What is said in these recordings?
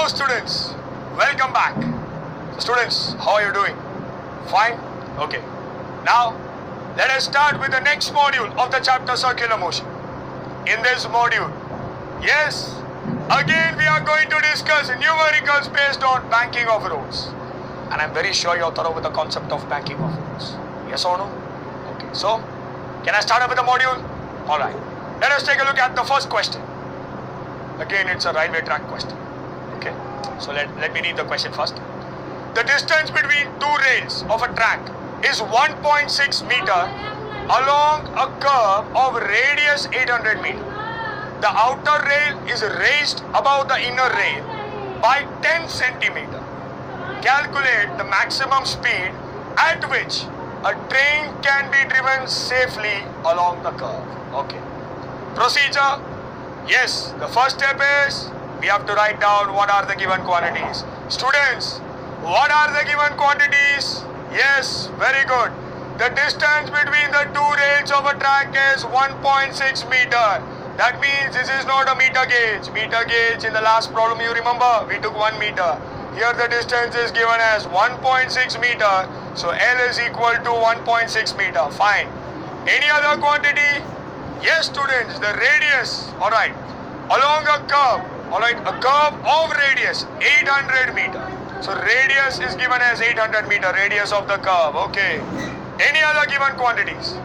Hello students, welcome back. So students, how are you doing? Fine? Okay. Now, let us start with the next module of the chapter Circular Motion. In this module, yes, again we are going to discuss numericals based on banking of roads. And I'm very sure you're thorough with the concept of banking of roads. Yes or no? Okay, so, can I start up with the module? Alright. Let us take a look at the first question. Again, it's a railway track question. Okay, so let me read the question first. The distance between two rails of a track is 1.6 meter along a curve of radius 800 meter. The outer rail is raised above the inner rail by 10 centimeter. Calculate the maximum speed at which a train can be driven safely along the curve. Okay. Procedure. Yes, the first step is we have to write down what are the given quantities. Students, what are the given quantities? Yes, very good. The distance between the two rails of a track is 1.6 meter. That means this is not a meter gauge. Meter gauge in the last problem you remember, we took 1 meter. Here the distance is given as 1.6 meter. So L is equal to 1.6 meter. Fine. Any other quantity? Yes, students, the radius. Alright. Along a curve. Alright, a curve of radius 800 meter. So radius is given as 800 meter, radius of the curve. Okay. Any other given quantities?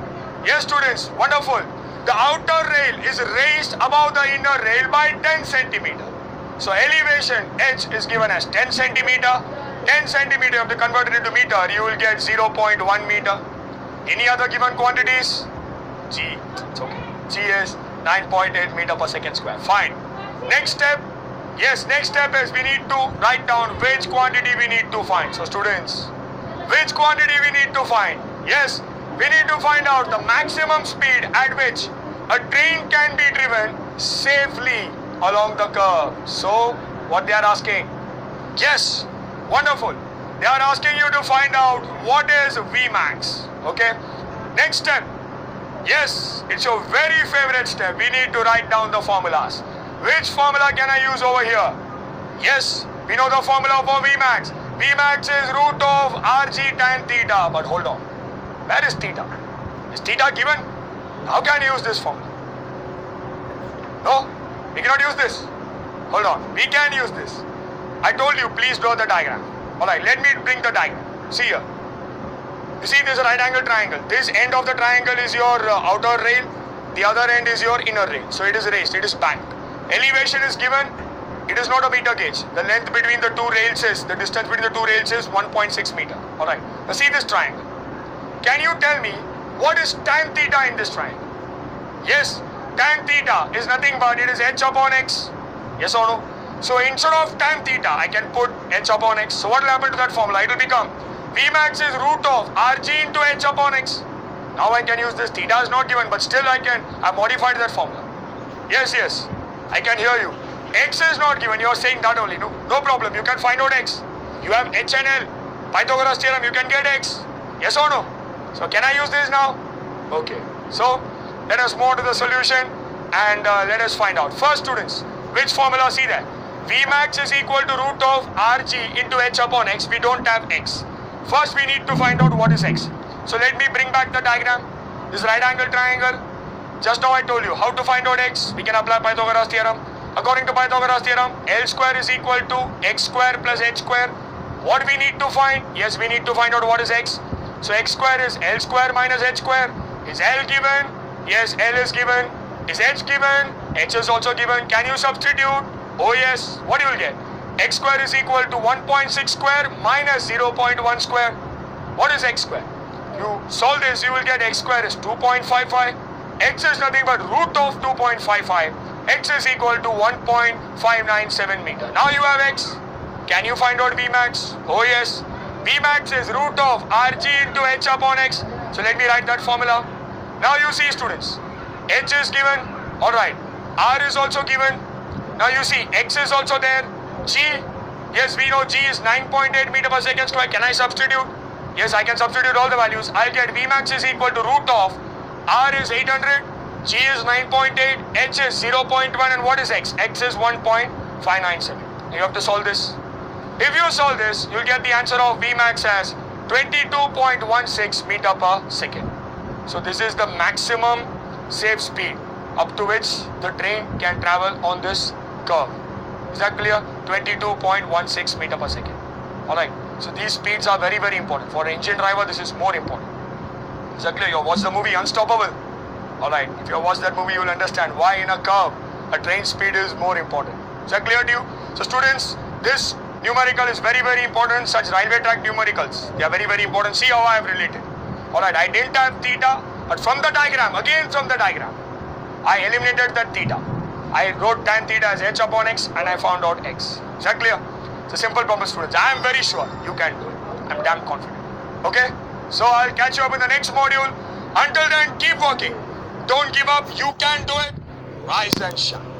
Yes, students, wonderful. The outer rail is raised above the inner rail by 10 centimeter. So elevation H is given as 10 centimeter. 10 centimeter, if you convert it into meter, you will get 0.1 meter. Any other given quantities? G. It's okay. G is 9.8 meter per second square. Fine. Next step. Yes, next step is we need to write down which quantity we need to find. So students, which quantity we need to find? Yes, we need to find out the maximum speed at which a train can be driven safely along the curve. So, what they are asking? Yes, wonderful. They are asking you to find out what is Vmax. Okay. Next step. Yes, it's your very favorite step. We need to write down the formulas. Which formula can I use over here? Yes, we know the formula for Vmax. Vmax is root of Rg tan theta. But hold on. Where is theta? Is theta given? How can you use this formula? No, we cannot use this. Hold on. We can use this. I told you, please draw the diagram. Alright, let me bring the diagram. See here. You see, there's a right angle triangle. This end of the triangle is your outer rail. The other end is your inner rail. So it is raised. It is banked. Elevation is given. It is not a meter gauge. The length between the two rails is, the distance between the two rails is 1.6 meter. Alright. Now see this triangle. Can you tell me what is tan theta in this triangle? Yes, tan theta is nothing but it is h upon x. Yes or no? So instead of tan theta, I can put h upon x. So what will happen to that formula? It will become Vmax is root of Rg into h upon x. Now I can use this. Theta is not given, but still I modified that formula. Yes, I can hear you. X is not given. You are saying that only. No problem. You can find out x. You have h and L. Pythagoras theorem. You can get x. Yes or no? So can I use this now? Okay. So let us move on to the solution and let us find out. First, students, which formula? See that. Vmax is equal to root of Rg into h upon x. We don't have x. First, we need to find out what is x. So let me bring back the diagram. This right angle triangle. Just now I told you how to find out x. We can apply Pythagoras theorem. According to Pythagoras theorem, L square is equal to x square plus h square. What we need to find? Yes, we need to find out what is x. So x square is L square minus h square. Is L given? Yes, L is given. Is h given? H is also given. Can you substitute? Oh yes. What you will get? X square is equal to 1.6 square minus 0.1 square. What is x square? You solve this, you will get x square is 2.55. X is nothing but root of 2.55. X is equal to 1.597 meter. Now you have x. Can you find out Vmax? Oh yes. Vmax is root of Rg into h upon x. So let me write that formula. Now you see, students. H is given. Alright. R is also given. Now you see x is also there. G, yes, we know G is 9.8 meter per second square. Can I substitute? Yes, I can substitute all the values. I'll get Vmax is equal to root of R is 800, G is 9.8, H is 0.1, and what is X? X is 1.597. You have to solve this. If you solve this, you'll get the answer of Vmax as 22.16 meter per second. So this is the maximum safe speed up to which the train can travel on this curve. Is that clear? 22.16 meter per second. Alright, so these speeds are very, very important. For an engine driver, this is more important. Is that clear? You watch the movie Unstoppable. Alright, if you watch that movie, you will understand why in a curve, a train speed is more important. Is that clear to you? So students, this numerical is very, very important. Such railway track numericals, they are very, very important. See how I have related. Alright, I didn't have theta, but from the diagram, again from the diagram, I eliminated that theta. I wrote tan theta as h upon x and I found out x. Is that clear? It's a simple problem, students. I am very sure you can do it. I'm damn confident. Okay? So I'll catch you up in the next module. Until then, keep working. Don't give up. You can do it. Rise and shine.